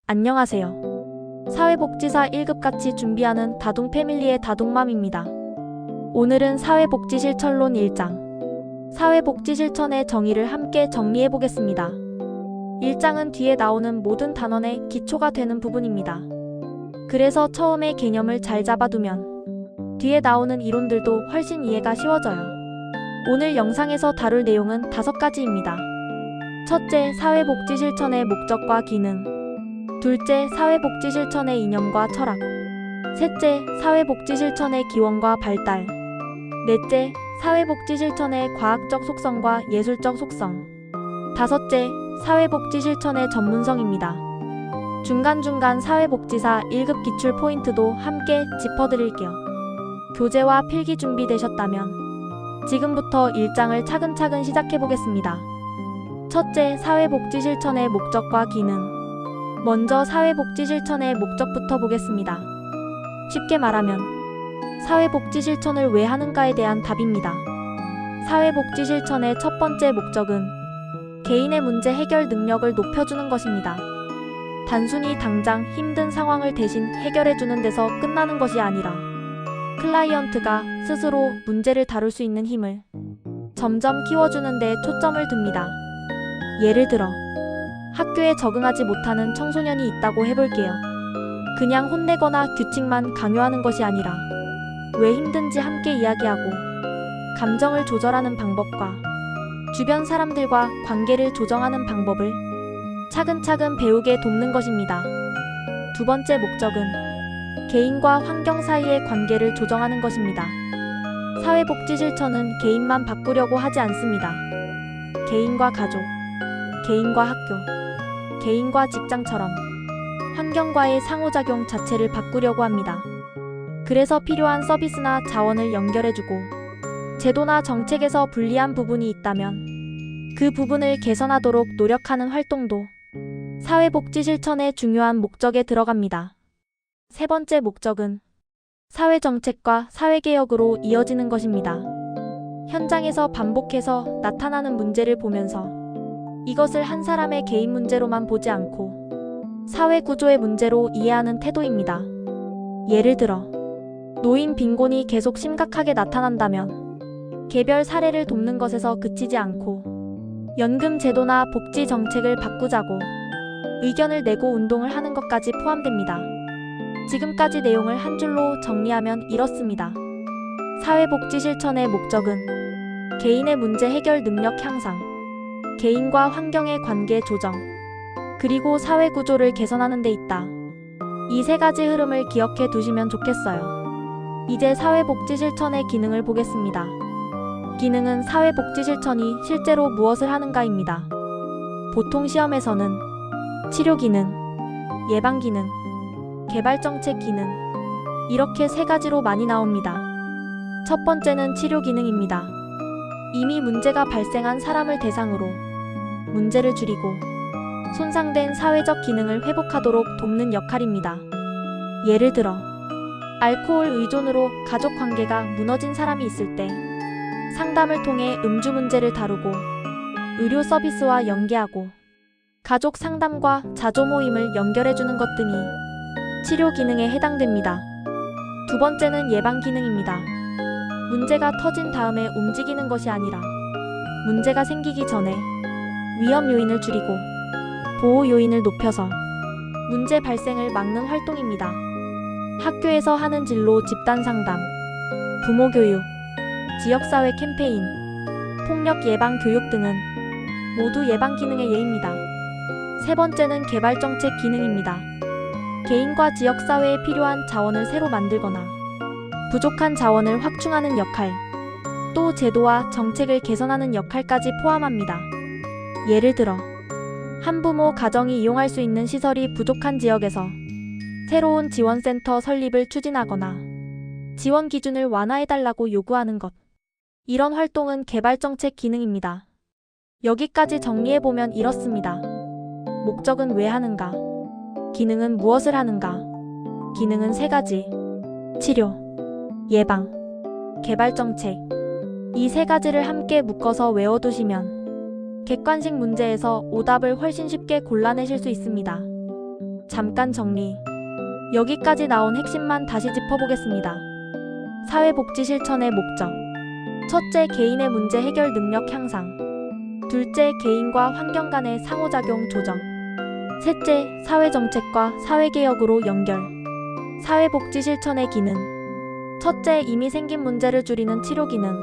안녕하세요. 사회복지사 1급 같이 준비하는 다둥 패밀리의 다둥맘입니다. 오늘은 사회복지 실천론 1장. 사회복지 실천의 정의를 함께 정리해 보겠습니다. 1장은 뒤에 나오는 모든 단원의 기초가 되는 부분입니다. 그래서 처음에 개념을 잘 잡아두면 뒤에 나오는 이론들도 훨씬 이해가 쉬워져요. 오늘 영상에서 다룰 내용은 5가지입니다. 첫째, 사회복지 실천의 목적과 기능. 둘째, 사회복지 실천의 이념과 철학. 셋째, 사회복지 실천의 기원과 발달. 넷째, 사회복지 실천의 과학적 속성과 예술적 속성. 다섯째, 사회복지 실천의 전문성입니다. 중간중간 사회복지사 1급 기출 포인트도 함께 짚어드릴게요. 교재와 필기 준비되셨다면 지금부터 1장을 차근차근 시작해보겠습니다. 첫째, 사회복지 실천의 목적과 기능. 먼저 사회복지 실천의 목적부터 보겠습니다. 쉽게 말하면 사회복지 실천을 왜 하는가에 대한 답입니다. 사회복지 실천의 첫 번째 목적은 개인의 문제 해결 능력을 높여주는 것입니다. 단순히 당장 힘든 상황을 대신 해결해주는 데서 끝나는 것이 아니라 클라이언트가 스스로 문제를 다룰 수 있는 힘을 점점 키워주는 데 초점을 둡니다. 예를 들어 학교에 적응하지 못하는 청소년이 있다고 해볼게요. 그냥 혼내거나 규칙만 강요하는 것이 아니라 왜 힘든지 함께 이야기하고 감정을 조절하는 방법과 주변 사람들과 관계를 조정하는 방법을 차근차근 배우게 돕는 것입니다. 두 번째 목적은 개인과 환경 사이의 관계를 조정하는 것입니다. 사회복지 실천은 개인만 바꾸려고 하지 않습니다. 개인과 가족, 개인과 학교, 개인과 직장처럼 환경과의 상호작용 자체를 바꾸려고 합니다. 그래서 필요한 서비스나 자원을 연결해주고 제도나 정책에서 불리한 부분이 있다면 그 부분을 개선하도록 노력하는 활동도 사회복지 실천의 중요한 목적에 들어갑니다. 세 번째 목적은 사회정책과 사회개혁으로 이어지는 것입니다. 현장에서 반복해서 나타나는 문제를 보면서 이것을 한 사람의 개인 문제로만 보지 않고 사회 구조의 문제로 이해하는 태도입니다. 예를 들어 노인 빈곤이 계속 심각하게 나타난다면 개별 사례를 돕는 것에서 그치지 않고 연금 제도나 복지 정책을 바꾸자고 의견을 내고 운동을 하는 것까지 포함됩니다. 지금까지 내용을 한 줄로 정리하면 이렇습니다. 사회복지 실천의 목적은 개인의 문제 해결 능력 향상, 개인과 환경의 관계 조정, 그리고 사회 구조를 개선하는 데 있다. 이 세 가지 흐름을 기억해 두시면 좋겠어요. 이제 사회복지 실천의 기능을 보겠습니다. 기능은 사회복지 실천이 실제로 무엇을 하는가입니다. 보통 시험에서는 치료 기능, 예방 기능, 개발 정책 기능, 이렇게 세 가지로 많이 나옵니다. 첫 번째는 치료 기능입니다. 이미 문제가 발생한 사람을 대상으로 문제를 줄이고 손상된 사회적 기능을 회복하도록 돕는 역할입니다. 예를 들어 알코올 의존으로 가족 관계가 무너진 사람이 있을 때 상담을 통해 음주 문제를 다루고 의료 서비스와 연계하고 가족 상담과 자조 모임을 연결해주는 것 등이 치료 기능에 해당됩니다. 두 번째는 예방 기능입니다. 문제가 터진 다음에 움직이는 것이 아니라 문제가 생기기 전에 위험 요인을 줄이고 보호 요인을 높여서 문제 발생을 막는 활동입니다. 학교에서 하는 진로 집단 상담, 부모 교육, 지역사회 캠페인, 폭력 예방 교육 등은 모두 예방 기능의 예입니다. 세 번째는 개발 정책 기능입니다. 개인과 지역사회에 필요한 자원을 새로 만들거나 부족한 자원을 확충하는 역할, 또 제도와 정책을 개선하는 역할까지 포함합니다. 예를 들어 한부모 가정이 이용할 수 있는 시설이 부족한 지역에서 새로운 지원센터 설립을 추진하거나 지원 기준을 완화해달라고 요구하는 것. 이런 활동은 개발정책 기능입니다. 여기까지 정리해보면 이렇습니다. 목적은 왜 하는가? 기능은 무엇을 하는가? 기능은 세 가지. 치료, 예방, 개발정책. 이 세 가지를 함께 묶어서 외워두시면 객관식 문제에서 오답을 훨씬 쉽게 골라내실 수 있습니다. 잠깐 정리. 여기까지 나온 핵심만 다시 짚어보겠습니다. 사회복지 실천의 목적. 첫째, 개인의 문제 해결 능력 향상. 둘째, 개인과 환경 간의 상호작용 조정. 셋째, 사회정책과 사회개혁으로 연결. 사회복지 실천의 기능. 첫째, 이미 생긴 문제를 줄이는 치료 기능.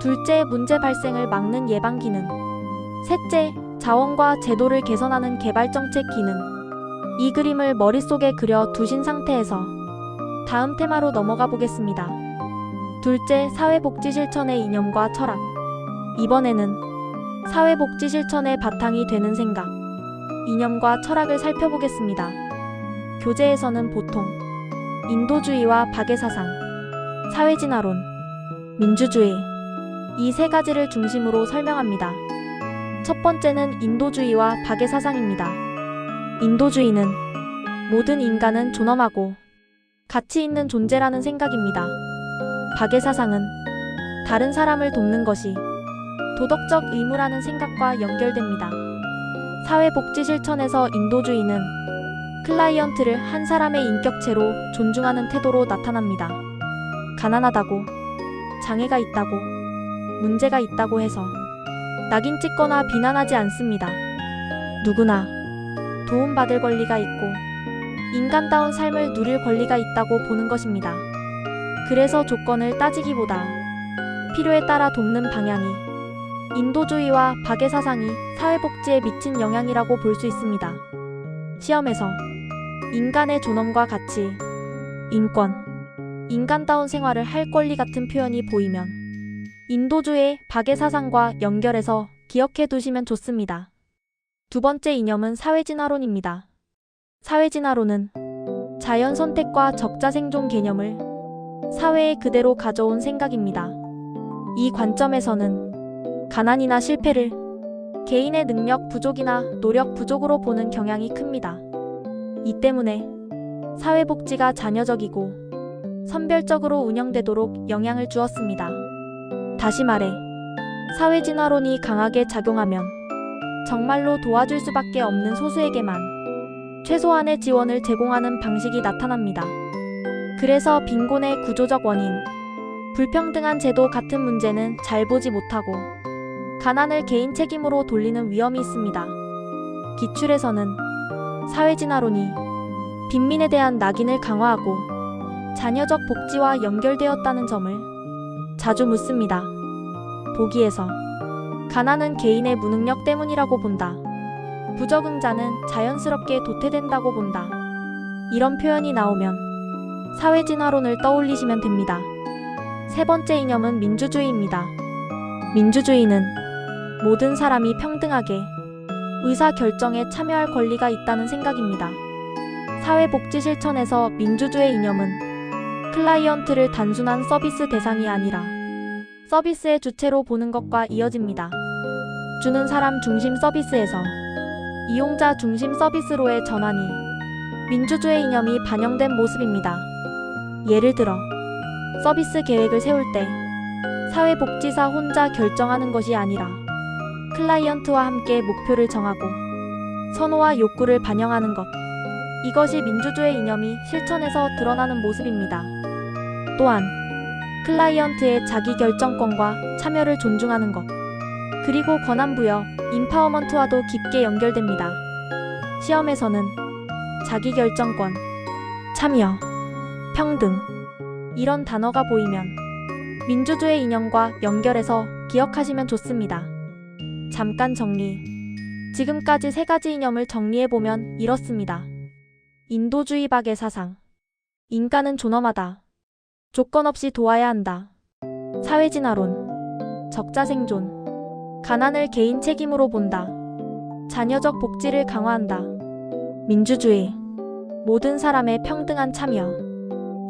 둘째, 문제 발생을 막는 예방 기능. 셋째, 자원과 제도를 개선하는 개발정책 기능. 이 그림을 머릿속에 그려 두신 상태에서 다음 테마로 넘어가 보겠습니다. 둘째, 사회복지 실천의 이념과 철학. 이번에는 사회복지 실천의 바탕이 되는 생각, 이념과 철학을 살펴보겠습니다. 교재에서는 보통 인도주의와 박애사상, 사회진화론, 민주주의 이 세 가지를 중심으로 설명합니다. 첫 번째는 인도주의와 박애사상입니다. 인도주의는 모든 인간은 존엄하고 가치 있는 존재라는 생각입니다. 박애사상은 다른 사람을 돕는 것이 도덕적 의무라는 생각과 연결됩니다. 사회복지 실천에서 인도주의는 클라이언트를 한 사람의 인격체로 존중하는 태도로 나타납니다. 가난하다고, 장애가 있다고, 문제가 있다고 해서 낙인 찍거나 비난하지 않습니다. 누구나 도움받을 권리가 있고 인간다운 삶을 누릴 권리가 있다고 보는 것입니다. 그래서 조건을 따지기보다 필요에 따라 돕는 방향이 인도주의와 박애사상이 사회복지에 미친 영향이라고 볼 수 있습니다. 시험에서 인간의 존엄과 가치, 인권, 인간다운 생활을 할 권리 같은 표현이 보이면 인도주의 박애사상과 연결해서 기억해 두시면 좋습니다. 두 번째 이념은 사회진화론입니다. 사회진화론은 자연 선택과 적자 생존 개념을 사회에 그대로 가져온 생각입니다. 이 관점에서는 가난이나 실패를 개인의 능력 부족이나 노력 부족으로 보는 경향이 큽니다. 이 때문에 사회복지가 잔여적이고 선별적으로 운영되도록 영향을 주었습니다. 다시 말해, 사회진화론이 강하게 작용하면 정말로 도와줄 수밖에 없는 소수에게만 최소한의 지원을 제공하는 방식이 나타납니다. 그래서 빈곤의 구조적 원인, 불평등한 제도 같은 문제는 잘 보지 못하고 가난을 개인 책임으로 돌리는 위험이 있습니다. 기출에서는 사회진화론이 빈민에 대한 낙인을 강화하고 잔여적 복지와 연결되었다는 점을 자주 묻습니다. 보기에서 가난은 개인의 무능력 때문이라고 본다. 부적응자는 자연스럽게 도태된다고 본다. 이런 표현이 나오면 사회진화론을 떠올리시면 됩니다. 세 번째 이념은 민주주의입니다. 민주주의는 모든 사람이 평등하게 의사결정에 참여할 권리가 있다는 생각입니다. 사회복지 실천에서 민주주의 이념은 클라이언트를 단순한 서비스 대상이 아니라 서비스의 주체로 보는 것과 이어집니다. 주는 사람 중심 서비스에서 이용자 중심 서비스로의 전환이 민주주의 이념이 반영된 모습입니다. 예를 들어 서비스 계획을 세울 때 사회복지사 혼자 결정하는 것이 아니라 클라이언트와 함께 목표를 정하고 선호와 욕구를 반영하는 것. 이것이 민주주의 이념이 실천에서 드러나는 모습입니다. 또한 클라이언트의 자기결정권과 참여를 존중하는 것, 그리고 권한부여, 임파워먼트와도 깊게 연결됩니다. 시험에서는 자기결정권, 참여, 평등 이런 단어가 보이면 민주주의 이념과 연결해서 기억하시면 좋습니다. 잠깐 정리. 지금까지 세 가지 이념을 정리해보면 이렇습니다. 인도주의 박애 사상. 인간은 존엄하다. 조건 없이 도와야 한다. 사회진화론. 적자 생존. 가난을 개인 책임으로 본다. 자녀적 복지를 강화한다. 민주주의. 모든 사람의 평등한 참여.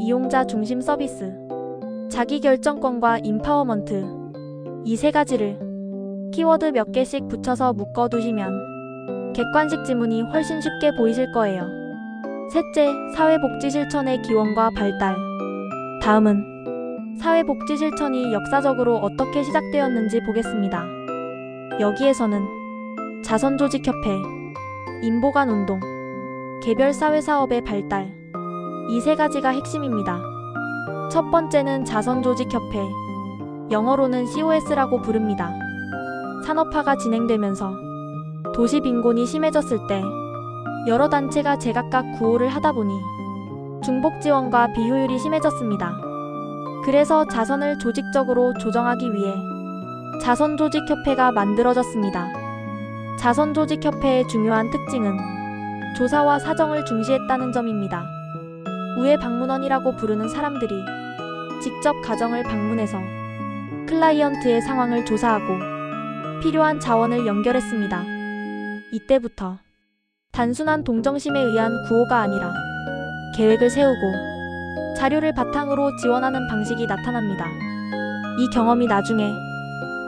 이용자 중심 서비스. 자기결정권과 임파워먼트. 이 세 가지를 키워드 몇 개씩 붙여서 묶어두시면 객관식 지문이 훨씬 쉽게 보이실 거예요. 셋째, 사회복지 실천의 기원과 발달. 다음은 사회복지 실천이 역사적으로 어떻게 시작되었는지 보겠습니다. 여기에서는 자선조직협회, 인보관운동, 개별 사회사업의 발달. 이 세 가지가 핵심입니다. 첫 번째는 자선조직협회, 영어로는 COS라고 부릅니다. 산업화가 진행되면서 도시 빈곤이 심해졌을 때 여러 단체가 제각각 구호를 하다 보니 중복 지원과 비효율이 심해졌습니다. 그래서 자선을 조직적으로 조정하기 위해 자선조직협회가 만들어졌습니다. 자선조직협회의 중요한 특징은 조사와 사정을 중시했다는 점입니다. 우회 방문원이라고 부르는 사람들이 직접 가정을 방문해서 클라이언트의 상황을 조사하고 필요한 자원을 연결했습니다. 이때부터 단순한 동정심에 의한 구호가 아니라 계획을 세우고 자료를 바탕으로 지원하는 방식이 나타납니다. 이 경험이 나중에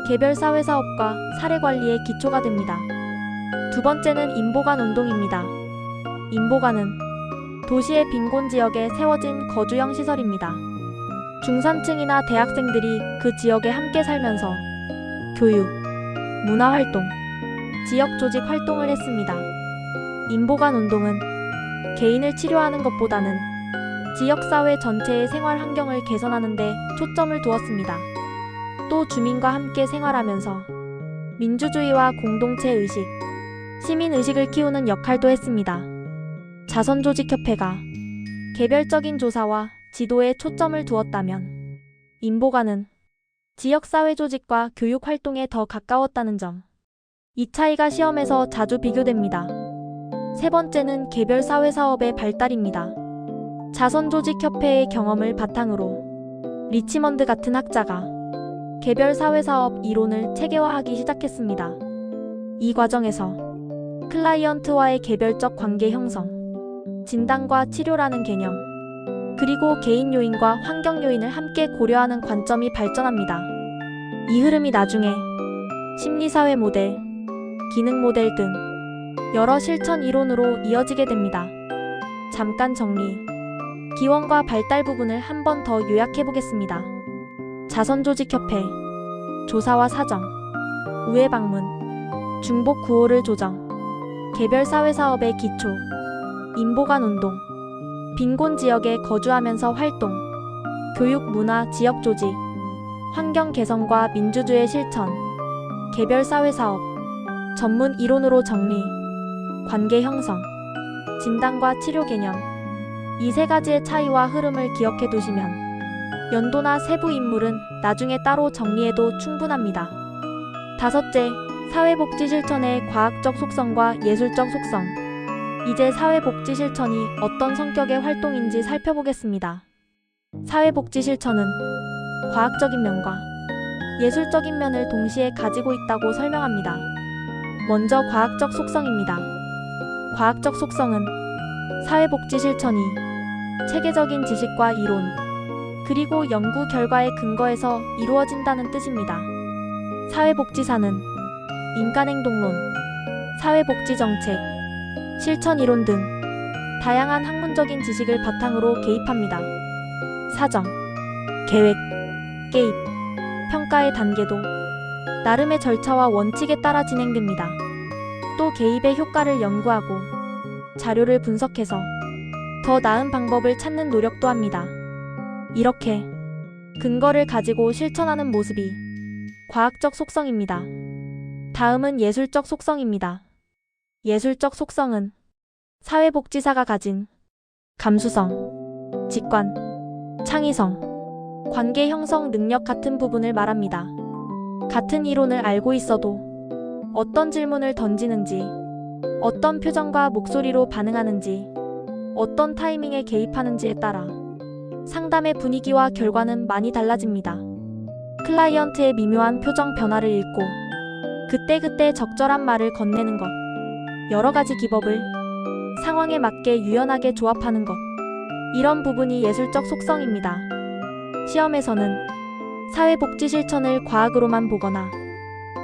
개별 사회사업과 사례관리의 기초가 됩니다. 두 번째는 인보관 운동입니다. 인보관은 도시의 빈곤 지역에 세워진 거주형 시설입니다. 중산층이나 대학생들이 그 지역에 함께 살면서 교육, 문화활동, 지역 조직 활동을 했습니다. 인보관 운동은 개인을 치료하는 것보다는 지역사회 전체의 생활 환경을 개선하는 데 초점을 두었습니다. 또 주민과 함께 생활하면서 민주주의와 공동체 의식, 시민의식을 키우는 역할도 했습니다. 자선조직협회가 개별적인 조사와 지도에 초점을 두었다면 인보관은 지역사회 조직과 교육 활동에 더 가까웠다는 점. 이 차이가 시험에서 자주 비교됩니다. 세 번째는 개별 사회사업의 발달입니다. 자선조직협회의 경험을 바탕으로 리치먼드 같은 학자가 개별 사회사업 이론을 체계화하기 시작했습니다. 이 과정에서 클라이언트와의 개별적 관계 형성, 진단과 치료라는 개념, 그리고 개인 요인과 환경 요인을 함께 고려하는 관점이 발전합니다. 이 흐름이 나중에 심리사회 모델, 기능 모델 등 여러 실천 이론으로 이어지게 됩니다. 잠깐 정리. 기원과 발달 부분을 한 번 더 요약해 보겠습니다. 자선조직협회, 조사와 사정, 우회 방문, 중복 구호를 조정, 개별 사회사업의 기초, 인보관 운동, 빈곤 지역에 거주하면서 활동, 교육 문화 지역 조직, 환경 개선과 민주주의 실천, 개별 사회사업, 전문 이론으로 정리, 관계 형성, 진단과 치료 개념. 이 세 가지의 차이와 흐름을 기억해 두시면 연도나 세부 인물은 나중에 따로 정리해도 충분합니다. 다섯째, 사회복지 실천의 과학적 속성과 예술적 속성. 이제 사회복지 실천이 어떤 성격의 활동인지 살펴보겠습니다. 사회복지 실천은 과학적인 면과 예술적인 면을 동시에 가지고 있다고 설명합니다. 먼저 과학적 속성입니다. 과학적 속성은 사회복지 실천이 체계적인 지식과 이론, 그리고 연구 결과에 근거해서 이루어진다는 뜻입니다. 사회복지사는 인간행동론, 사회복지정책, 실천이론 등 다양한 학문적인 지식을 바탕으로 개입합니다. 사정, 계획, 개입, 평가의 단계도 나름의 절차와 원칙에 따라 진행됩니다. 또 개입의 효과를 연구하고 자료를 분석해서 더 나은 방법을 찾는 노력도 합니다. 이렇게 근거를 가지고 실천하는 모습이 과학적 속성입니다. 다음은 예술적 속성입니다. 예술적 속성은 사회복지사가 가진 감수성, 직관, 창의성, 관계 형성 능력 같은 부분을 말합니다. 같은 이론을 알고 있어도 어떤 질문을 던지는지, 어떤 표정과 목소리로 반응하는지, 어떤 타이밍에 개입하는지에 따라 상담의 분위기와 결과는 많이 달라집니다. 클라이언트의 미묘한 표정 변화를 읽고 그때그때 적절한 말을 건네는 것, 여러 가지 기법을 상황에 맞게 유연하게 조합하는 것, 이런 부분이 예술적 속성입니다. 시험에서는 사회복지 실천을 과학으로만 보거나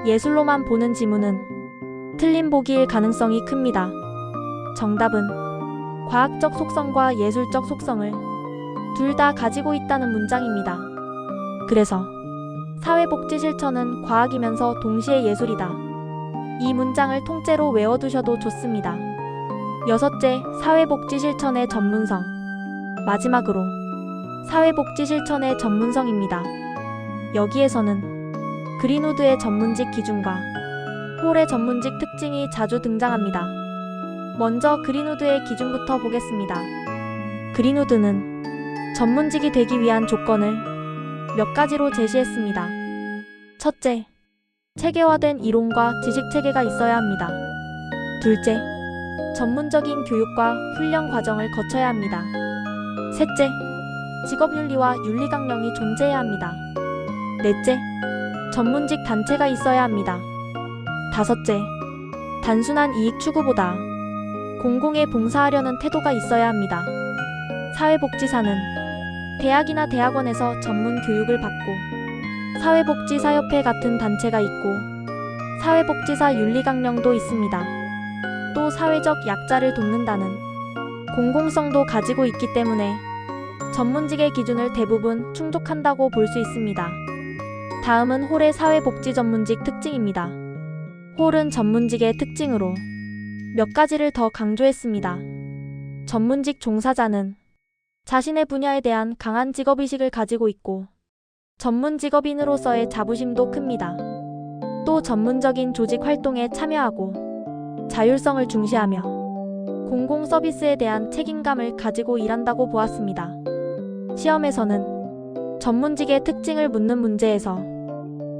예술로만 보는 지문은 틀린 보기일 가능성이 큽니다. 정답은 과학적 속성과 예술적 속성을 둘 다 가지고 있다는 문장입니다. 그래서 사회복지 실천은 과학이면서 동시에 예술이다. 이 문장을 통째로 외워두셔도 좋습니다. 여섯째, 사회복지 실천의 전문성. 마지막으로 사회복지 실천의 전문성입니다. 여기에서는 그린우드의 전문직 기준과 홀의 전문직 특징이 자주 등장합니다. 먼저 그린우드의 기준부터 보겠습니다. 그린우드는 전문직이 되기 위한 조건을 몇 가지로 제시했습니다. 첫째, 체계화된 이론과 지식체계가 있어야 합니다. 둘째, 전문적인 교육과 훈련 과정을 거쳐야 합니다. 셋째, 직업윤리와 윤리강령이 존재해야 합니다. 넷째, 전문직 단체가 있어야 합니다. 다섯째, 단순한 이익 추구보다 공공에 봉사하려는 태도가 있어야 합니다. 사회복지사는 대학이나 대학원에서 전문 교육을 받고 사회복지사협회 같은 단체가 있고 사회복지사 윤리강령도 있습니다. 또 사회적 약자를 돕는다는 공공성도 가지고 있기 때문에 전문직의 기준을 대부분 충족한다고 볼 수 있습니다. 다음은 홀의 사회복지 전문직 특징입니다. 홀은 전문직의 특징으로 몇 가지를 더 강조했습니다. 전문직 종사자는 자신의 분야에 대한 강한 직업의식을 가지고 있고 전문 직업인으로서의 자부심도 큽니다. 또 전문적인 조직 활동에 참여하고 자율성을 중시하며 공공 서비스에 대한 책임감을 가지고 일한다고 보았습니다. 시험에서는 전문직의 특징을 묻는 문제에서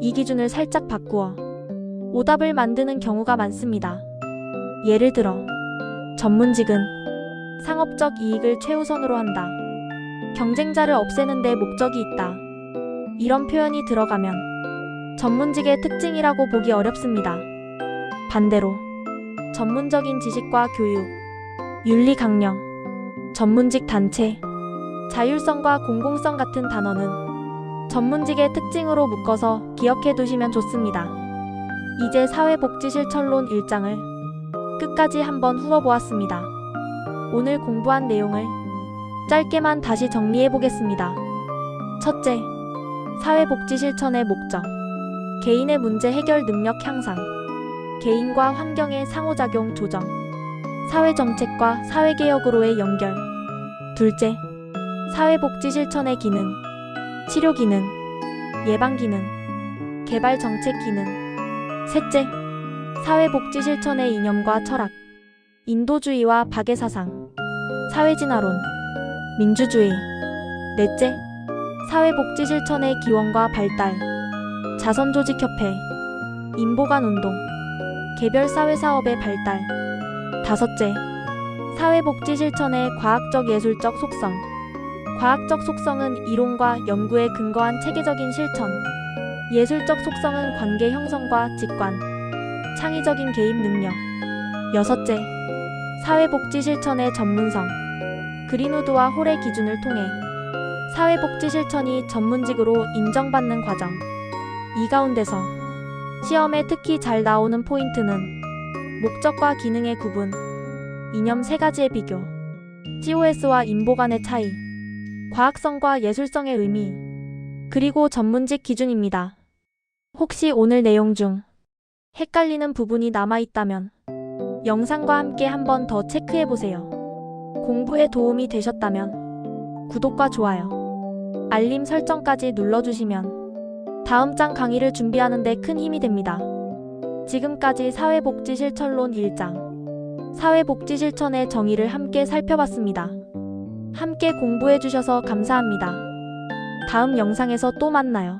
이 기준을 살짝 바꾸어 오답을 만드는 경우가 많습니다. 예를 들어, 전문직은 상업적 이익을 최우선으로 한다. 경쟁자를 없애는 데 목적이 있다. 이런 표현이 들어가면 전문직의 특징이라고 보기 어렵습니다. 반대로 전문적인 지식과 교육, 윤리 강령, 전문직 단체, 자율성과 공공성 같은 단어는 전문직의 특징으로 묶어서 기억해 두시면 좋습니다. 이제 사회복지실천론 1장을 끝까지 한번 훑어보았습니다. 오늘 공부한 내용을 짧게만 다시 정리해 보겠습니다. 첫째, 사회복지실천의 목적. 개인의 문제 해결 능력 향상, 개인과 환경의 상호작용 조정, 사회정책과 사회개혁으로의 연결. 둘째, 사회복지실천의 기능. 치료 기능, 예방 기능, 개발 정책 기능. 셋째, 사회복지 실천의 이념과 철학. 인도주의와 박애사상, 사회진화론, 민주주의. 넷째, 사회복지 실천의 기원과 발달. 자선조직협회, 인보관운동, 개별사회사업의 발달. 다섯째, 사회복지 실천의 과학적 예술적 속성. 과학적 속성은 이론과 연구에 근거한 체계적인 실천. 예술적 속성은 관계 형성과 직관, 창의적인 개입 능력. 여섯째, 사회복지 실천의 전문성. 그린우드와 홀의 기준을 통해 사회복지 실천이 전문직으로 인정받는 과정. 이 가운데서 시험에 특히 잘 나오는 포인트는 목적과 기능의 구분, 이념 3가지의 비교, COS와 인보 간의 차이, 과학성과 예술성의 의미, 그리고 전문직 기준입니다. 혹시 오늘 내용 중 헷갈리는 부분이 남아있다면 영상과 함께 한번 더 체크해보세요. 공부에 도움이 되셨다면 구독과 좋아요, 알림 설정까지 눌러주시면 다음 장 강의를 준비하는 데 큰 힘이 됩니다. 지금까지 사회복지 실천론 1장, 사회복지 실천의 정의를 함께 살펴봤습니다. 함께 공부해주셔서 감사합니다. 다음 영상에서 또 만나요.